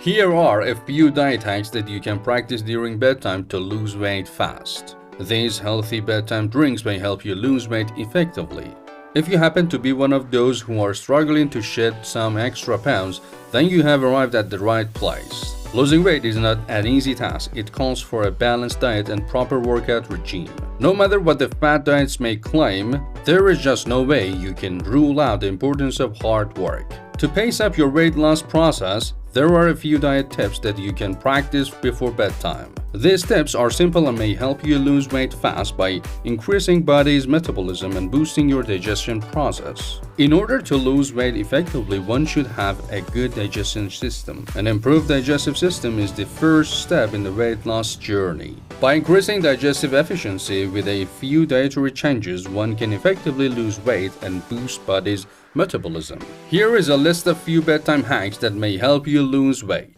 Here are a few diet hacks that you can practice during bedtime to lose weight fast. These healthy bedtime drinks may help you lose weight effectively. If you happen to be one of those who are struggling to shed some extra pounds, then you have arrived at the right place. Losing weight is not an easy task. It calls for a balanced diet and proper workout regime. No matter what the fad diets may claim, there is just no way you can rule out the importance of hard work. To pace up your weight loss process, there are a few diet tips that you can practice before bedtime. These tips are simple and may help you lose weight fast by increasing body's metabolism and boosting your digestion process. In order to lose weight effectively, one should have a good digestion system. An improved digestive system is the first step in the weight loss journey. By increasing digestive efficiency with a few dietary changes, one can effectively lose weight and boost body's metabolism. Here is a list of few bedtime hacks that may help you lose weight.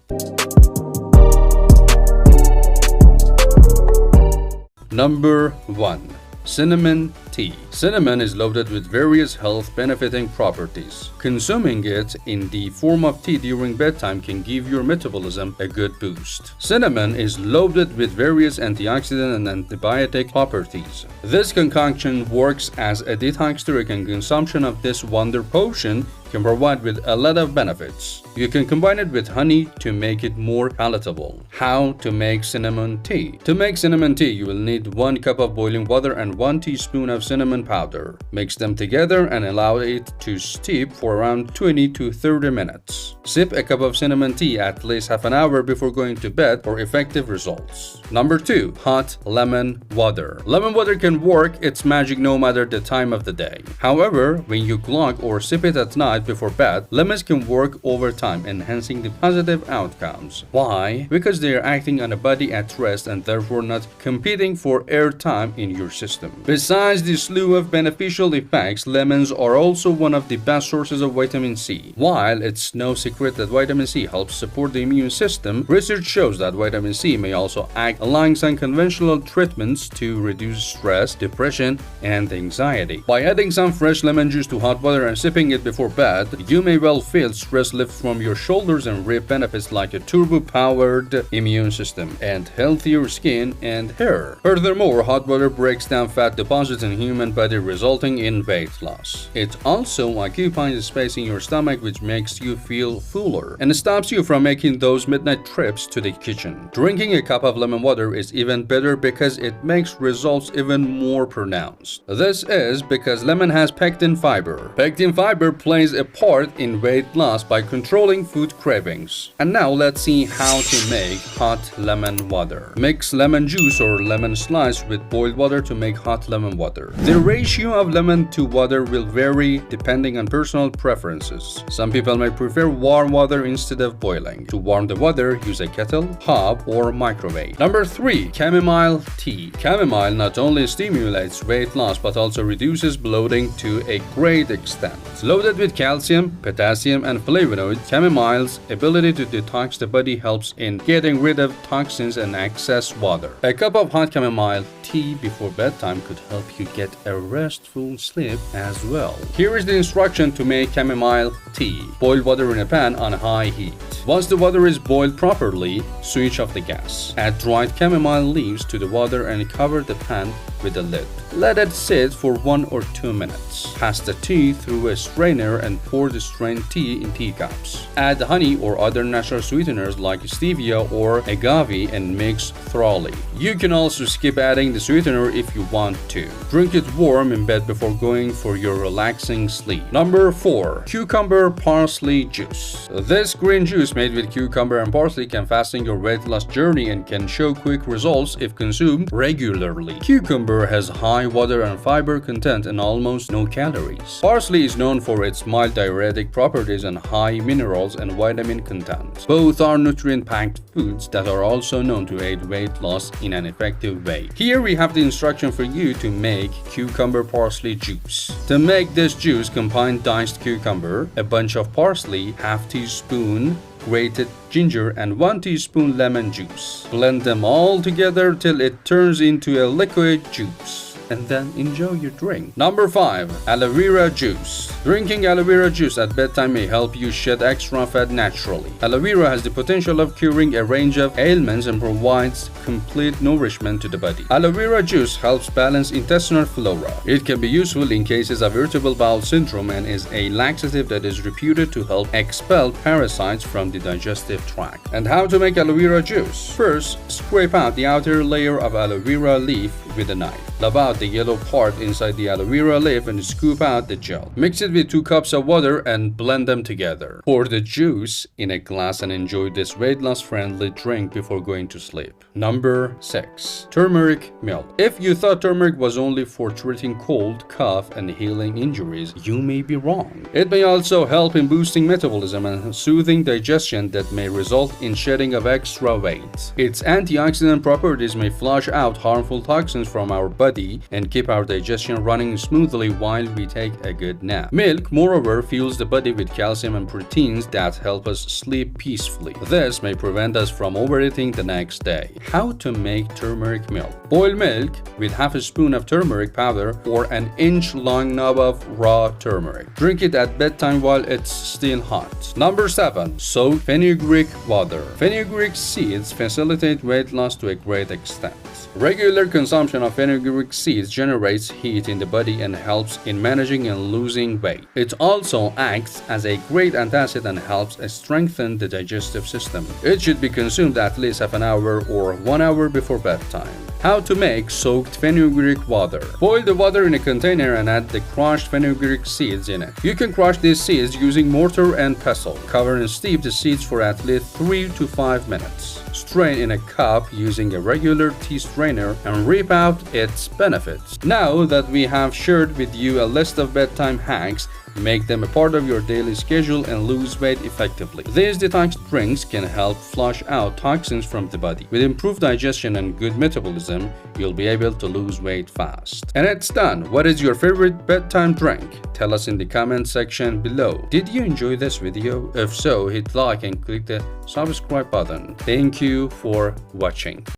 Number 1. Cinnamon tea. Cinnamon is loaded with various health-benefiting properties. Consuming it in the form of tea during bedtime can give your metabolism a good boost. Cinnamon is loaded with various antioxidant and antibiotic properties. This concoction works as a detox drink, and consumption of this wonder potion can provide with a lot of benefits. You can combine it with honey to make it more palatable. How to make cinnamon tea? To make cinnamon tea, you will need 1 cup of boiling water and 1 teaspoon of cinnamon powder. Mix them together and allow it to steep for around 20 to 30 minutes. Sip a cup of cinnamon tea at least half an hour before going to bed for effective results. Number 2. Hot lemon water. Lemon water can work its magic no matter the time of the day. However, when you glug or sip it at night before bed, lemons can work over time, enhancing the positive outcomes. Why? Because they are acting on a body at rest and therefore not competing for airtime in your system. Besides the slew of beneficial effects, lemons are also one of the best sources of vitamin C. While it's no secret that vitamin C helps support the immune system, research shows that vitamin C may also act alongside conventional treatments to reduce stress, depression, and anxiety. By adding some fresh lemon juice to hot water and sipping it before bed, you may well feel stress lift from your shoulders and reap benefits like a turbo-powered immune system and healthier skin and hair. Furthermore, hot water breaks down fat deposits in human body, resulting in weight loss. It also occupies space in your stomach, which makes you feel fuller and stops you from making those midnight trips to the kitchen. Drinking a cup of lemon water is even better because it makes results even more pronounced. This is because lemon has pectin fiber. Pectin fiber plays a part in weight loss by controlling food cravings. And now let's see how to make hot lemon water. Mix lemon juice or lemon slice with boiled water to make hot lemon water. The ratio of lemon to water will vary depending on personal preferences. Some people may prefer warm water instead of boiling. To warm the water, use a kettle, hob, or microwave. Number 3. Chamomile tea. Chamomile not only stimulates weight loss but also reduces bloating to a great extent. Loaded with calcium, potassium, and flavonoids, chamomile's ability to detox the body helps in getting rid of toxins and excess water. A cup of hot chamomile tea before bedtime could help you get a restful sleep as well. Here is the instruction to make chamomile tea. Boil water in a pan on high heat. Once the water is boiled properly, switch off the gas. Add dried chamomile leaves to the water and cover the pan with a lid. Let it sit for 1 or 2 minutes. Pass the tea through a strainer and pour the strained tea in teacups. Add honey or other natural sweeteners like stevia or agave and mix thoroughly. You can also skip adding the sweetener if you want to. Drink it warm in bed before going for your relaxing sleep. Number 4. Cucumber-Parsley Juice. This green juice made with cucumber and parsley can fasten your weight loss journey and can show quick results if consumed regularly. Cucumber has high water and fiber content and almost no calories. Parsley is known for its mild diuretic properties and high minerals and vitamin content. Both are nutrient-packed foods that are also known to aid weight loss in an effective way. Here we have the instruction for you to make cucumber-parsley juice. To make this juice, combine diced cucumber, a bunch of parsley, half teaspoon grated ginger, and 1 teaspoon lemon juice. Blend them all together till it turns into a liquid juice. and then enjoy your drink. Number 5. Aloe Vera Juice. Drinking aloe vera juice at bedtime may help you shed extra fat naturally. Aloe vera has the potential of curing a range of ailments and provides complete nourishment to the body. Aloe vera juice helps balance intestinal flora. It can be useful in cases of irritable bowel syndrome and is a laxative that is reputed to help expel parasites from the digestive tract. And how to make aloe vera juice? First, scrape out the outer layer of aloe vera leaf with a knife. Lop out the yellow part inside the aloe vera leaf and scoop out the gel. Mix it with 2 cups of water and blend them together. Pour the juice in a glass and enjoy this weight loss friendly drink before going to sleep. Number 6. Turmeric Milk. If you thought turmeric was only for treating cold, cough, and healing injuries, you may be wrong. It may also help in boosting metabolism and soothing digestion that may result in shedding of extra weight. Its antioxidant properties may flush out harmful toxins from our body and keep our digestion running smoothly while we take a good nap. Milk, moreover, fuels the body with calcium and proteins that help us sleep peacefully. This may prevent us from overeating the next day. How to make turmeric milk? Boil milk with half a spoon of turmeric powder or an inch-long knob of raw turmeric. Drink it at bedtime while it's still hot. Number 7. Soak fenugreek water. Fenugreek seeds facilitate weight loss to a great extent. Regular consumption of fenugreek seeds generates heat in the body and helps in managing and losing weight. It also acts as a great antacid and helps strengthen the digestive system. It should be consumed at least half an hour or 1 hour before bedtime. How to make soaked fenugreek water. Boil the water in a container and add the crushed fenugreek seeds in it. You can crush these seeds using mortar and pestle. Cover and steep the seeds for at least 3 to 5 minutes. Strain in a cup using a regular tea strainer and reap out its benefits. Now that we have shared with you a list of bedtime hacks, make them a part of your daily schedule and lose weight effectively. These detox drinks can help flush out toxins from the body. With improved digestion and good metabolism, you'll be able to lose weight fast. And it's done. What is your favorite bedtime drink? Tell us in the comment section below. Did you enjoy this video? If so, hit like and click the subscribe button. Thank you for watching.